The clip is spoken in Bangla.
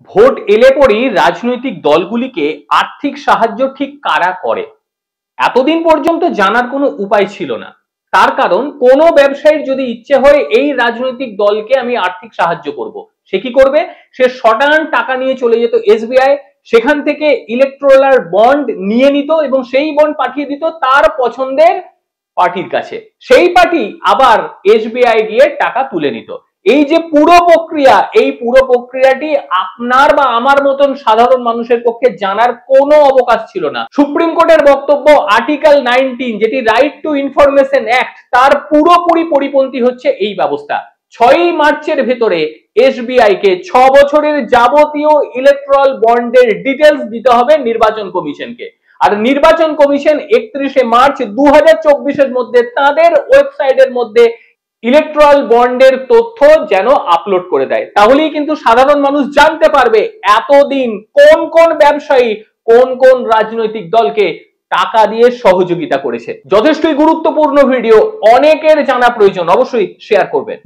ভোট এলে পরেই রাজনৈতিক দলগুলিকে আর্থিক সাহায্য ঠিক কারা করে এতদিন পর্যন্ত জানার কোনো উপায় ছিল না। তার কারণ কোনো ব্যবসায়ীর যদি ইচ্ছে হয় এই রাজনৈতিক দলকে আমি আর্থিক সাহায্য করব, সে কি করবে? সে শটান টাকা নিয়ে চলে যেত এসবিআই, সেখান থেকে ইলেকট্রাল বন্ড নিয়ে নিত এবং সেই বন্ড পাঠিয়ে দিত তার পছন্দের পার্টির কাছে। সেই পার্টি আবার এসবিআই গিয়ে টাকা তুলে নিত। এই যে পুরো প্রক্রিয়া, এই পুরো প্রক্রিয়াটি আপনার বা আমার মতন সাধারণ মানুষের পক্ষে জানার কোনো অবকাশ ছিল না। সুপ্রিম কোর্টের বক্তব্য আর্টিকেল 19 যেটি রাইট টু ইনফরমেশন অ্যাক্ট তার পুরোপুরি পরিপন্থী হচ্ছে এই ব্যবস্থা। 6ই মার্চের ভেতরে এসবিআই কে 6 বছরের যাবতীয় ইলেকট্রাল বন্ডের ডিটেলস দিতে হবে নির্বাচন কমিশনকে। আর নির্বাচন কমিশন 31শে মার্চ 2024 এর মধ্যে তাদের ওয়েবসাইটের মধ্যে ইলেকট্রাল বন্ডের তথ্য যেন আপলোড করে দেয়। তাহলেই কিন্তু সাধারণ মানুষ জানতে পারবে এতদিন কোন কোন ব্যবসায়ী কোন কোন রাজনৈতিক দলকে টাকা দিয়ে সহযোগিতা করেছে। যথেষ্টই গুরুত্বপূর্ণ ভিডিও, অনেকের জানা প্রয়োজন, অবশ্যই শেয়ার করবেন।